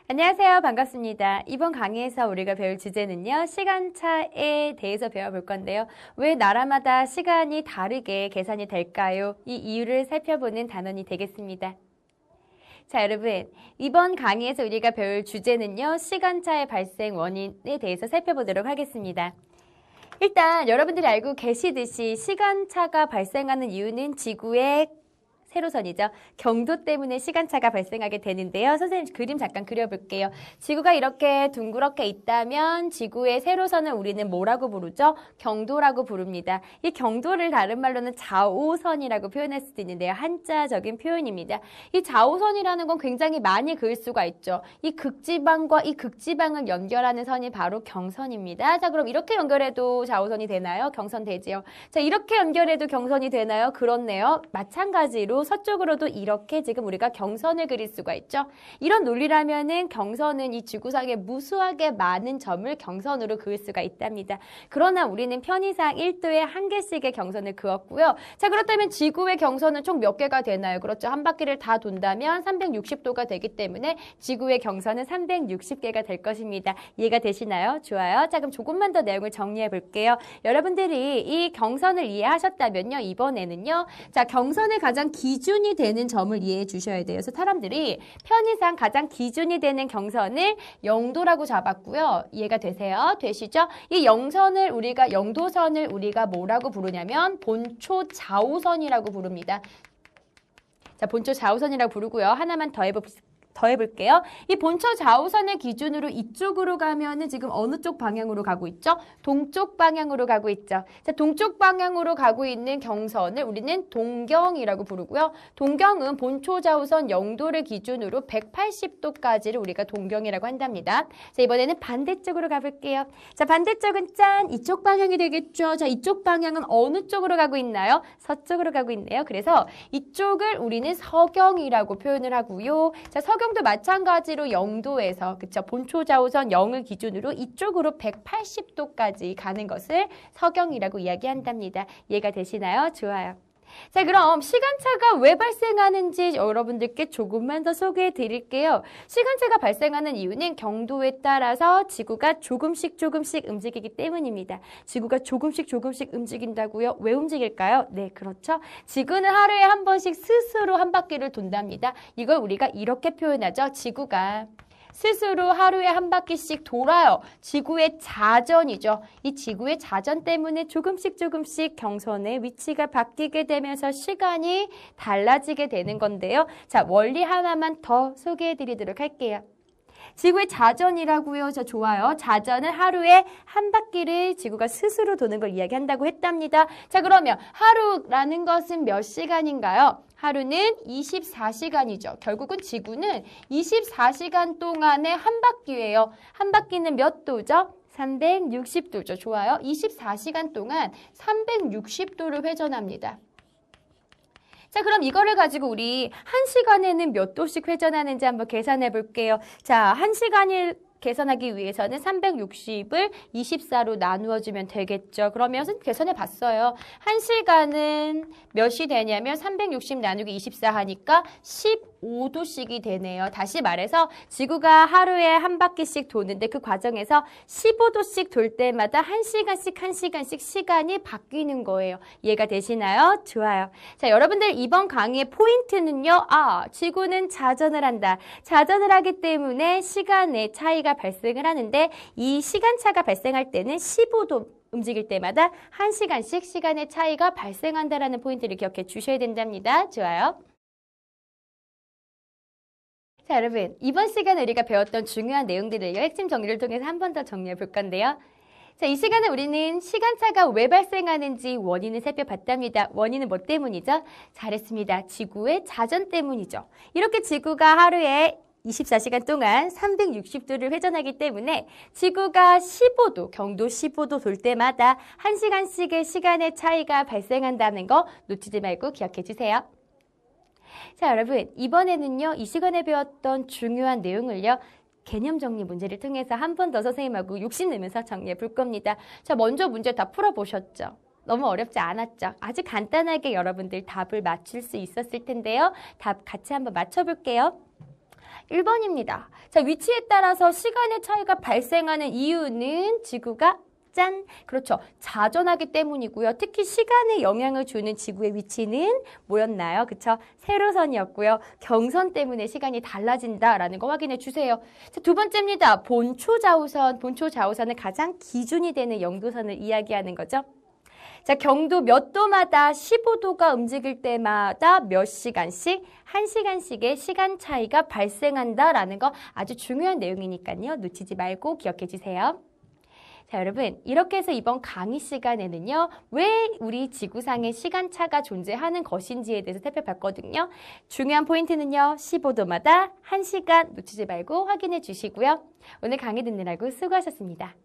안녕하세요. 반갑습니다. 이번 강의에서 우리가 배울 주제는요. 시간차에 대해서 배워볼 건데요. 왜 나라마다 시간이 다르게 계산이 될까요? 이 이유를 살펴보는 단원이 되겠습니다. 자, 여러분. 이번 강의에서 우리가 배울 주제는요. 시간차의 발생 원인에 대해서 살펴보도록 하겠습니다. 일단 여러분들이 알고 계시듯이 시간차가 발생하는 이유는 지구의 세로선이죠. 경도 때문에 시간차가 발생하게 되는데요. 선생님 그림 잠깐 그려볼게요. 지구가 이렇게 둥그렇게 있다면 지구의 세로선을 우리는 뭐라고 부르죠? 경도라고 부릅니다. 이 경도를 다른 말로는 좌우선이라고 표현할 수도 있는데요. 한자적인 표현입니다. 이 좌우선이라는 건 굉장히 많이 그을 수가 있죠. 이 극지방과 이 극지방을 연결하는 선이 바로 경선입니다. 자, 그럼 이렇게 연결해도 좌우선이 되나요? 경선 되지요. 자, 이렇게 연결해도 경선이 되나요? 그렇네요. 마찬가지로 서쪽으로도 이렇게 지금 우리가 경선을 그릴 수가 있죠. 이런 논리라면은 경선은 이 지구상에 무수하게 많은 점을 경선으로 그을 수가 있답니다. 그러나 우리는 편의상 1도에 한 개씩의 경선을 그었고요. 자, 그렇다면 지구의 경선은 총 몇 개가 되나요? 그렇죠. 한 바퀴를 다 돈다면 360도가 되기 때문에 지구의 경선은 360개가 될 것입니다. 이해가 되시나요? 좋아요. 자, 그럼 조금만 더 내용을 정리해 볼게요. 여러분들이 이 경선을 이해하셨다면요. 이번에는요. 자, 경선의 가장 기준이 되는 점을 이해해 주셔야 돼요. 그래서 사람들이 편의상 가장 기준이 되는 경선을 영도라고 잡았고요. 이해가 되세요? 되시죠? 이 영도선을 우리가 뭐라고 부르냐면 본초 좌우선이라고 부릅니다. 자, 본초 좌우선이라고 부르고요. 하나만 더 해볼게요. 이 본초 좌우선의 기준으로 이쪽으로 가면은 지금 어느 쪽 방향으로 가고 있죠? 동쪽 방향으로 가고 있죠. 자, 동쪽 방향으로 가고 있는 경선을 우리는 동경이라고 부르고요. 동경은 본초 좌우선 영도를 기준으로 180도까지를 우리가 동경이라고 한답니다. 자, 이번에는 반대쪽으로 가볼게요. 자, 반대쪽은 짠! 이쪽 방향이 되겠죠. 자, 이쪽 방향은 어느 쪽으로 가고 있나요? 서쪽으로 가고 있네요. 그래서 이쪽을 우리는 서경이라고 표현을 하고요. 자, 서경도 마찬가지로 영도에서 그쵸 본초 좌우선 0을 기준으로 이쪽으로 180도까지 가는 것을 서경이라고 이야기한답니다. 이해가 되시나요? 좋아요. 자, 그럼 시간차가 왜 발생하는지 여러분들께 조금만 더 소개해 드릴게요. 시간차가 발생하는 이유는 경도에 따라서 지구가 조금씩 움직이기 때문입니다. 지구가 조금씩 움직인다고요? 왜 움직일까요? 네, 그렇죠. 지구는 하루에 한 번씩 스스로 한 바퀴를 돈답니다. 이걸 우리가 이렇게 표현하죠. 지구가 스스로 하루에 한 바퀴씩 돌아요. 지구의 자전이죠. 이 지구의 자전 때문에 조금씩 경선의 위치가 바뀌게 되면서 시간이 달라지게 되는 건데요. 자, 원리 하나만 더 소개해 드리도록 할게요. 지구의 자전이라고요. 자, 좋아요. 자전은 하루에 한 바퀴를 지구가 스스로 도는 걸 이야기한다고 했답니다. 자, 그러면 하루라는 것은 몇 시간인가요? 하루는 24시간이죠. 결국은 지구는 24시간 동안의 한 바퀴예요. 한 바퀴는 몇 도죠? 360도죠. 좋아요. 24시간 동안 360도를 회전합니다. 자, 그럼 이거를 가지고 우리 1시간에는 몇 도씩 회전하는지 한번 계산해 볼게요. 자, 1시간을 계산하기 위해서는 360을 24로 나누어주면 되겠죠. 그러면 계산해 봤어요. 1시간은 몇이 되냐면 360 나누기 24 하니까 15도씩이 되네요. 다시 말해서 지구가 하루에 한 바퀴씩 도는데 그 과정에서 15도씩 돌 때마다 1시간씩 시간이 바뀌는 거예요. 이해가 되시나요? 좋아요. 자, 여러분들 이번 강의의 포인트는요. 지구는 자전을 한다. 자전을 하기 때문에 시간의 차이가 발생을 하는데 이 시간차가 발생할 때는 15도 움직일 때마다 1시간씩 시간의 차이가 발생한다라는 포인트를 기억해 주셔야 된답니다. 좋아요. 자, 여러분 이번 시간에 우리가 배웠던 중요한 내용들을 핵심 정리를 통해서 한 번 더 정리해 볼 건데요. 자, 이 시간에 우리는 시간차가 왜 발생하는지 원인을 살펴봤답니다. 원인은 뭐 때문이죠? 잘했습니다. 지구의 자전 때문이죠. 이렇게 지구가 하루에 24시간 동안 360도를 회전하기 때문에 지구가 15도, 경도 15도 돌 때마다 1시간씩의 시간의 차이가 발생한다는 거 놓치지 말고 기억해 주세요. 자, 여러분 이번에는요. 이 시간에 배웠던 중요한 내용을요. 개념 정리 문제를 통해서 한 번 더 선생님하고 욕심내면서 정리해 볼 겁니다. 자, 먼저 문제 다 풀어보셨죠? 너무 어렵지 않았죠? 아주 간단하게 여러분들 답을 맞출 수 있었을 텐데요. 답 같이 한번 맞춰볼게요. 1번입니다. 자, 위치에 따라서 시간의 차이가 발생하는 이유는 지구가 짠! 그렇죠. 자전하기 때문이고요. 특히 시간에 영향을 주는 지구의 위치는 뭐였나요? 그쵸? 세로선이었고요. 경선 때문에 시간이 달라진다라는 거 확인해 주세요. 자, 두 번째입니다. 본초 좌우선. 본초 좌우선은 가장 기준이 되는 영도선을 이야기하는 거죠. 자, 경도 몇 도마다 15도가 움직일 때마다 몇 시간씩, 1시간씩의 시간 차이가 발생한다라는 거 아주 중요한 내용이니까요. 놓치지 말고 기억해 주세요. 자, 여러분, 이렇게 해서 이번 강의 시간에는요, 왜 우리 지구상에 시간차가 존재하는 것인지에 대해서 살펴봤거든요. 중요한 포인트는요, 15도마다 1시간 놓치지 말고 확인해 주시고요. 오늘 강의 듣느라고 수고하셨습니다.